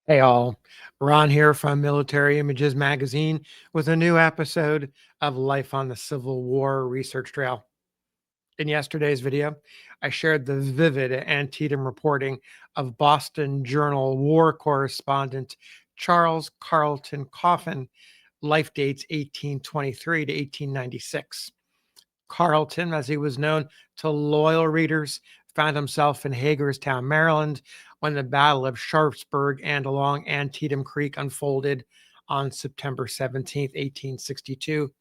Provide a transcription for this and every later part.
Hey all, Ron here from Military Images Magazine with a new episode of Life on the Civil War Research Trail. In yesterday's video, I shared the vivid Antietam reporting of Boston Journal war correspondent Charles Carleton Coffin, life dates 1823 to 1896. Carleton, as he was known to loyal readers, found himself in Hagerstown, Maryland, when the Battle of Sharpsburg and along Antietam Creek unfolded on September 17th, 1862.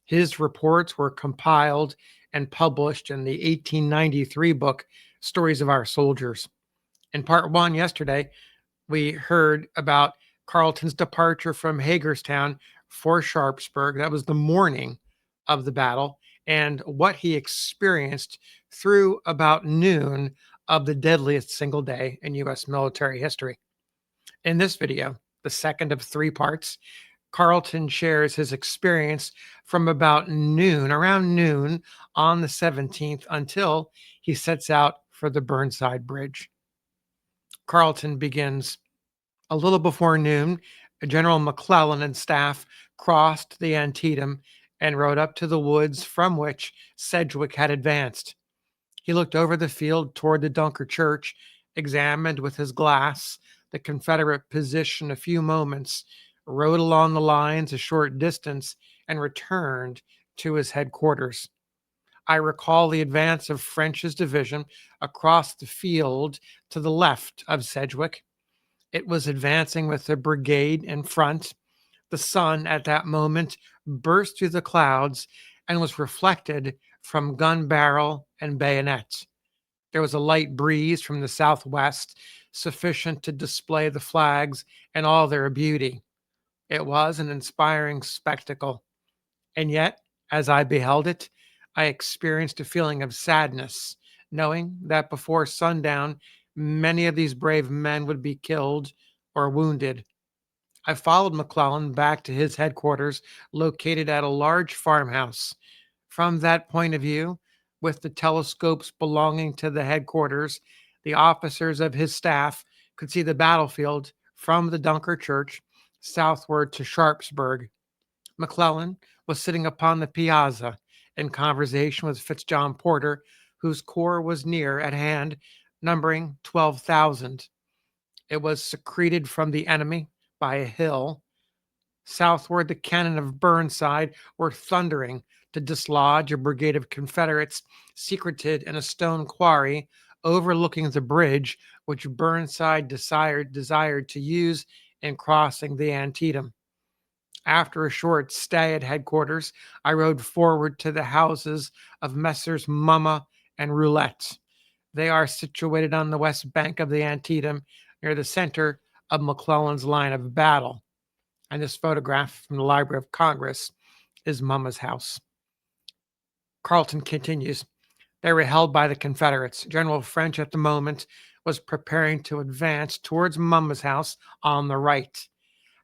His reports were compiled and published in the 1893 book, Stories of Our Soldiers. In part one yesterday, we heard about Carleton's departure from Hagerstown for Sharpsburg. That was the morning of the battle, and what he experienced through about noon of the deadliest single day in U.S. military history. In this video, the second of three parts, Carleton shares his experience from about noon, around noon on the 17th, until he sets out for the Burnside Bridge. Carleton begins a little before noon. General McClellan and staff crossed the Antietam and rode up to the woods from which Sedgwick had advanced. He looked over the field toward the Dunker Church, examined with his glass the Confederate position a few moments, rode along the lines a short distance, and returned to his headquarters. I recall the advance of French's division across the field to the left of Sedgwick. It was advancing with the brigade in front. The sun at that moment burst through the clouds and was reflected from gun barrel and bayonet. There was a light breeze from the southwest, sufficient to display the flags in all their beauty. It was an inspiring spectacle. And yet, as I beheld it, I experienced a feeling of sadness, knowing that before sundown, many of these brave men would be killed or wounded. I followed McClellan back to his headquarters, located at a large farmhouse. From that point of view, with the telescopes belonging to the headquarters, the officers of his staff could see the battlefield from the Dunker Church southward to Sharpsburg. McClellan was sitting upon the piazza in conversation with Fitzjohn Porter, whose corps was near at hand, numbering 12,000. It was secreted from the enemy by a hill. Southward, the cannon of Burnside were thundering to dislodge a brigade of Confederates secreted in a stone quarry overlooking the bridge which Burnside desired to use in crossing the Antietam. After a short stay at headquarters, I rode forward to the houses of Messrs. Mumma and Roulette. They are situated on the west bank of the Antietam, near the center of McClellan's line of battle. And this photograph from the Library of Congress is Mumma's house. Carleton continues. They were held by the Confederates. General French at the moment was preparing to advance towards Mumma's house on the right.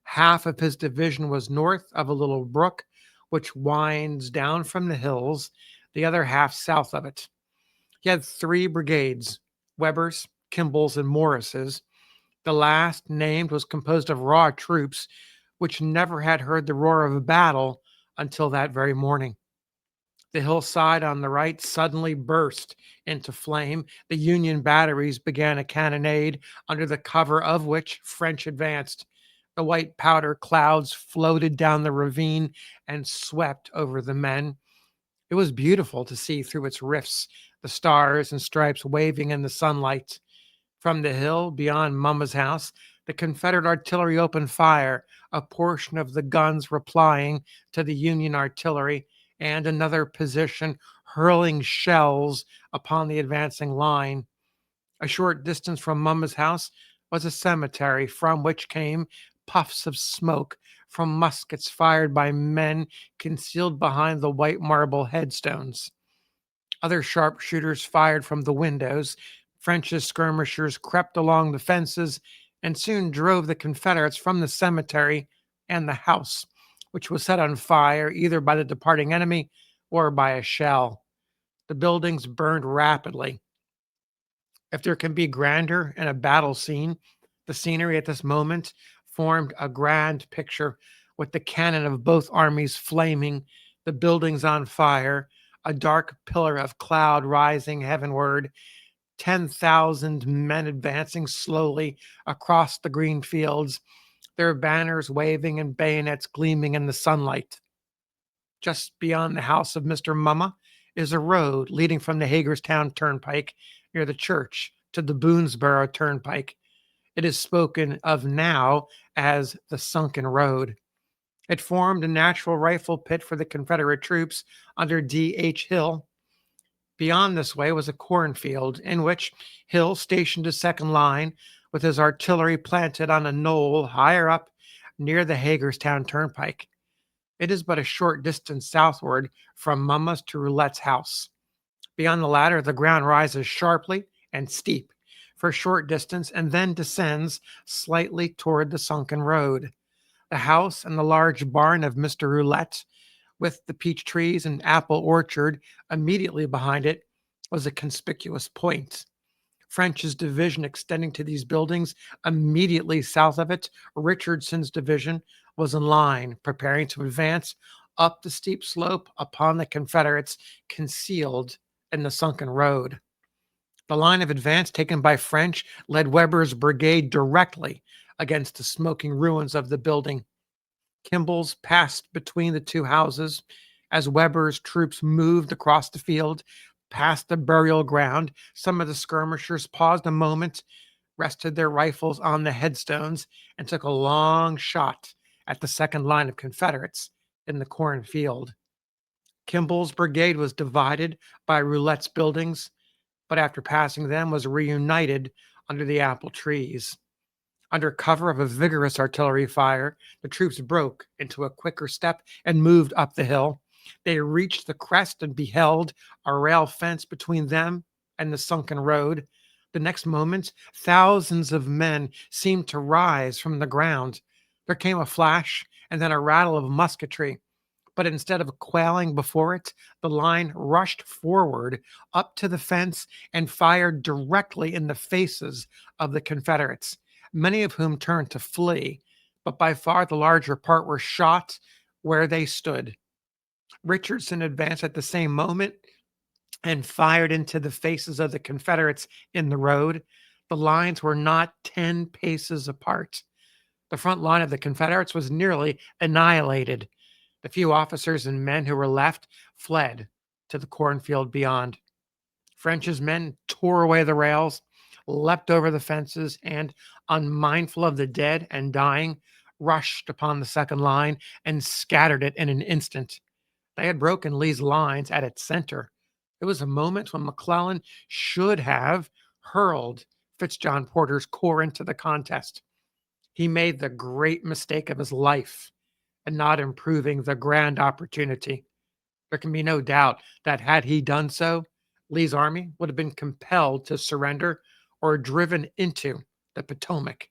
Half of his division was north of a little brook, which winds down from the hills, the other half south of it. He had three brigades, Weber's, Kimball's, and Morris's. The last named was composed of raw troops, which never had heard the roar of a battle until that very morning. The hillside on the right suddenly burst into flame. The Union batteries began a cannonade, under the cover of which French advanced. The white powder clouds floated down the ravine and swept over the men. It was beautiful to see through its rifts, the stars and stripes waving in the sunlight. From the hill beyond Mumma's house, the Confederate artillery opened fire, a portion of the guns replying to the Union artillery, and another position hurling shells upon the advancing line. A short distance from Mumma's house was a cemetery from which came puffs of smoke from muskets fired by men concealed behind the white marble headstones. Other sharpshooters fired from the windows. French's skirmishers crept along the fences and soon drove the Confederates from the cemetery and the house, which was set on fire either by the departing enemy or by a shell. The buildings burned rapidly. If there can be grandeur in a battle scene, The scenery at this moment formed a grand picture with the cannon of both armies flaming, the buildings on fire, a dark pillar of cloud rising heavenward, 10,000 men advancing slowly across the green fields, their banners waving and bayonets gleaming in the sunlight. Just beyond the house of Mr. Mumma is a road leading from the Hagerstown Turnpike near the church to the Boonesboro Turnpike. It is spoken of now as the Sunken Road. It formed a natural rifle pit for the Confederate troops under D.H. Hill. Beyond this way was a cornfield in which Hill stationed his second line with his artillery planted on a knoll higher up near the Hagerstown Turnpike. It is but a short distance southward from Mumma's to Roulette's house. Beyond the latter, the ground rises sharply and steep for a short distance and then descends slightly toward the sunken road. The house and the large barn of Mr. Roulette, with the peach trees and apple orchard immediately behind it, was a conspicuous point. French's division extending to these buildings immediately south of it, Richardson's division, was in line, preparing to advance up the steep slope upon the Confederates concealed in the sunken road. The line of advance taken by French led Weber's brigade directly against the smoking ruins of the building. Kimball's passed between the two houses as Weber's troops moved across the field, past the burial ground. Some of the skirmishers paused a moment, rested their rifles on the headstones, and took a long shot at the second line of Confederates in the cornfield. Kimball's brigade was divided by Roulette's buildings, but after passing them was reunited under the apple trees. Under cover of a vigorous artillery fire, the troops broke into a quicker step and moved up the hill. They reached the crest and beheld a rail fence between them and the sunken road. The next moment, thousands of men seemed to rise from the ground. There came a flash and then a rattle of musketry. But instead of quailing before it, the line rushed forward up to the fence and fired directly in the faces of the Confederates, many of whom turned to flee, but by far the larger part were shot where they stood. Richardson advanced at the same moment and fired into the faces of the Confederates in the road. The lines were not 10 paces apart. The front line of the Confederates was nearly annihilated. The few officers and men who were left fled to the cornfield beyond. French's men tore away the rails, leapt over the fences, and, unmindful of the dead and dying, rushed upon the second line and scattered it in an instant. They had broken Lee's lines at its center. It was a moment when McClellan should have hurled Fitzjohn Porter's corps into the contest. He made the great mistake of his life in not improving the grand opportunity. There can be no doubt that had he done so, Lee's army would have been compelled to surrender or driven into the Potomac.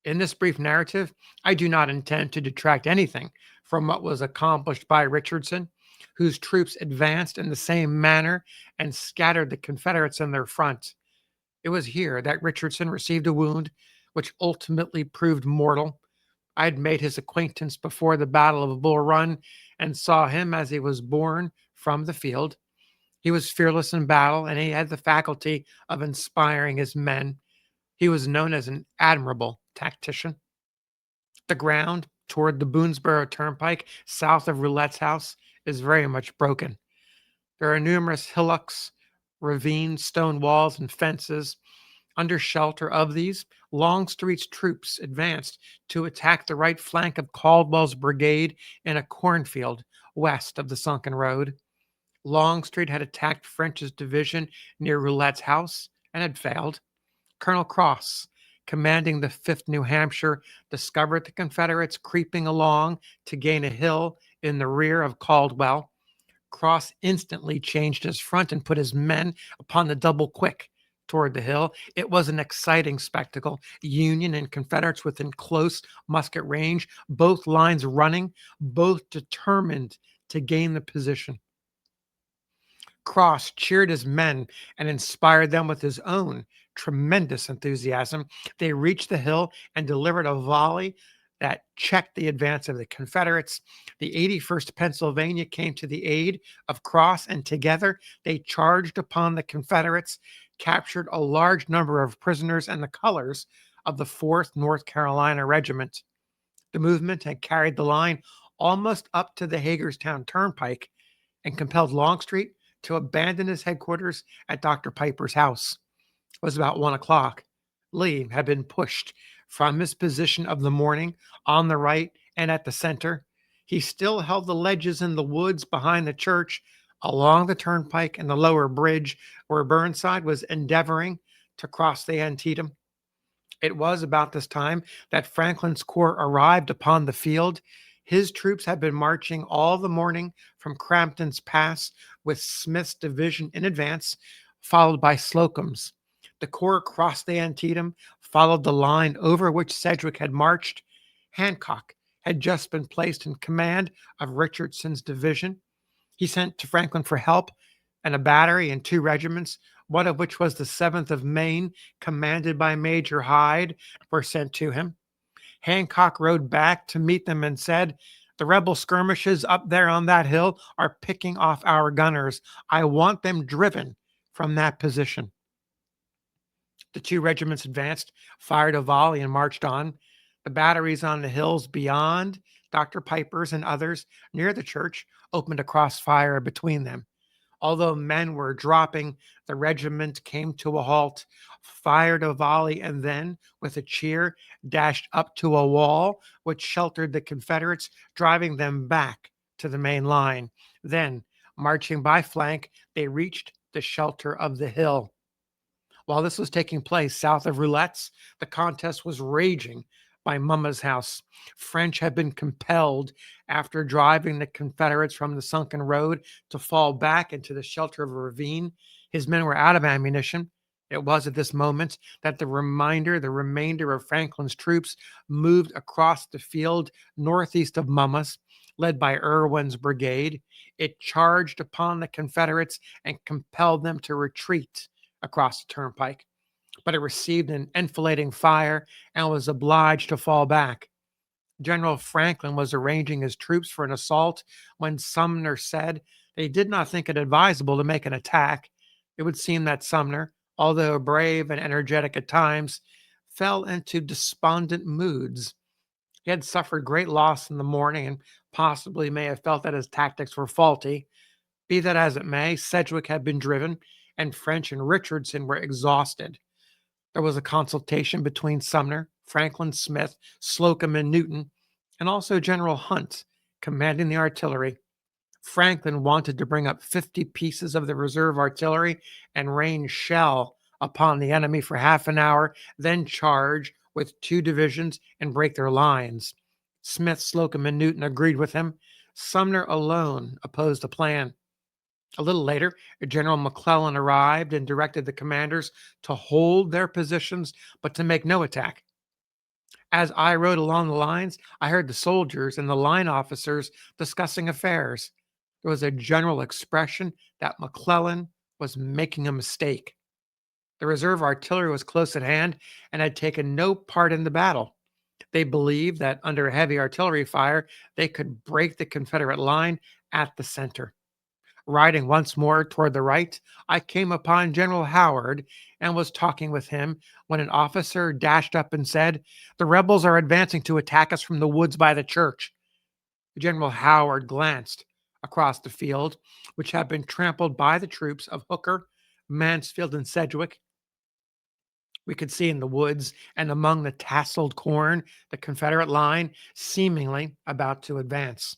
In this brief narrative, I do not intend to detract anything from what was accomplished by Richardson, whose troops advanced in the same manner and scattered the Confederates in their front. It was here that Richardson received a wound which ultimately proved mortal. I had made his acquaintance before the Battle of Bull Run and saw him as he was borne from the field. He was fearless in battle, and he had the faculty of inspiring his men. He was known as an admirable tactician. The ground toward the Boonesboro Turnpike, south of Roulette's house, is very much broken. There are numerous hillocks, ravines, stone walls, and fences. Under shelter of these, Longstreet's troops advanced to attack the right flank of Caldwell's brigade in a cornfield west of the sunken road. Longstreet had attacked French's division near Roulette's house and had failed. Colonel Cross, commanding the 5th New Hampshire, discovered the Confederates creeping along to gain a hill in the rear of Caldwell. Cross instantly changed his front and put his men upon the double quick toward the hill. It was an exciting spectacle. Union and Confederates within close musket range, both lines running, both determined to gain the position. Cross cheered his men and inspired them with his own tremendous enthusiasm, they reached the hill and delivered a volley that checked the advance of the Confederates. The 81st Pennsylvania came to the aid of Cross, and together they charged upon the Confederates, captured a large number of prisoners and the colors of the 4th North Carolina Regiment. The movement had carried the line almost up to the Hagerstown Turnpike and compelled Longstreet to abandon his headquarters at Dr. Piper's house. It was about 1 o'clock. Lee had been pushed from his position of the morning on the right and at the center. He still held the ledges in the woods behind the church, along the turnpike and the lower bridge where Burnside was endeavoring to cross the Antietam. It was about this time that Franklin's corps arrived upon the field. His troops had been marching all the morning from Crampton's Pass with Smith's division in advance, followed by Slocum's. The corps crossed the Antietam, followed the line over which Sedgwick had marched. Hancock had just been placed in command of Richardson's division. He sent to Franklin for help, and a battery and 2 regiments, one of which was the 7th of Maine, commanded by Major Hyde, were sent to him. Hancock rode back to meet them and said, "The rebel skirmishes up there on that hill are picking off our gunners. I want them driven from that position." The 2 regiments advanced, fired a volley, and marched on. The batteries on the hills beyond Dr. Piper's and others near the church opened a crossfire between them. Although men were dropping, the regiment came to a halt, fired a volley, and then, with a cheer, dashed up to a wall which sheltered the Confederates, driving them back to the main line. Then, marching by flank, they reached the shelter of the hill. While this was taking place south of Roulette's, the contest was raging by Mumma's house. French had been compelled, after driving the Confederates from the sunken road, to fall back into the shelter of a ravine. His men were out of ammunition. It was at this moment that the remainder of Franklin's troops moved across the field northeast of Mumma's, led by Irwin's brigade. It charged upon the Confederates and compelled them to retreat across the turnpike, but it received an enfilading fire and was obliged to fall back. General Franklin was arranging his troops for an assault when Sumner said they did not think it advisable to make an attack. It would seem that Sumner, although brave and energetic at times, fell into despondent moods. He had suffered great loss in the morning and possibly may have felt that his tactics were faulty. Be that as it may, Sedgwick had been driven, and French and Richardson were exhausted. There was a consultation between Sumner, Franklin, Smith, Slocum, and Newton, and also General Hunt, commanding the artillery. Franklin wanted to bring up 50 pieces of the reserve artillery and rain shell upon the enemy for half an hour, then charge with 2 divisions and break their lines. Smith, Slocum, and Newton agreed with him. Sumner alone opposed the plan. A little later, General McClellan arrived and directed the commanders to hold their positions, but to make no attack. As I rode along the lines, I heard the soldiers and the line officers discussing affairs. There was a general expression that McClellan was making a mistake. The reserve artillery was close at hand and had taken no part in the battle. They believed that under heavy artillery fire, they could break the Confederate line at the center. Riding once more toward the right, I came upon General Howard and was talking with him when an officer dashed up and said, "The rebels are advancing to attack us from the woods by the church." General Howard glanced across the field, which had been trampled by the troops of Hooker, Mansfield, and Sedgwick. We could see in the woods and among the tasseled corn the Confederate line seemingly about to advance.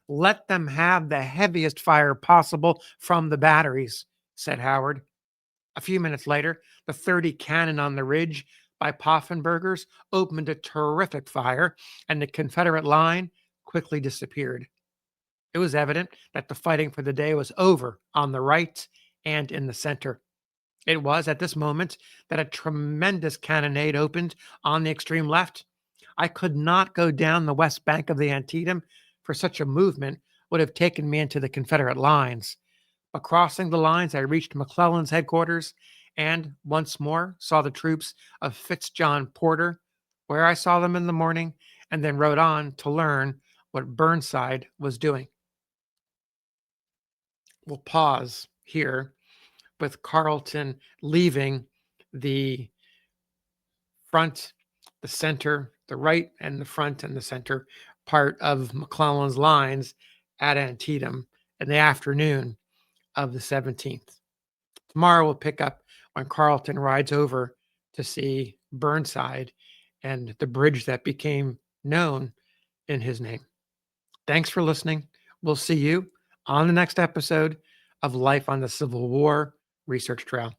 "Let them have the heaviest fire possible from the batteries," said Howard. A few minutes later, the 30 cannon on the ridge by Poffenberger's opened a terrific fire, and the Confederate line quickly disappeared. It was evident that the fighting for the day was over on the right and in the center. It was at this moment that a tremendous cannonade opened on the extreme left. I could not go down the west bank of the Antietam, for such a movement would have taken me into the Confederate lines. But crossing the lines, I reached McClellan's headquarters and once more saw the troops of Fitzjohn Porter, where I saw them in the morning, and then rode on to learn what Burnside was doing. We'll pause here with Carleton leaving the front, the center, the right and the front and the center part of McClellan's lines at Antietam in the afternoon of the 17th. Tomorrow we'll pick up when Carleton rides over to see Burnside and the bridge that became known in his name. Thanks for listening. We'll see you on the next episode of Life on the Civil War Research Trail.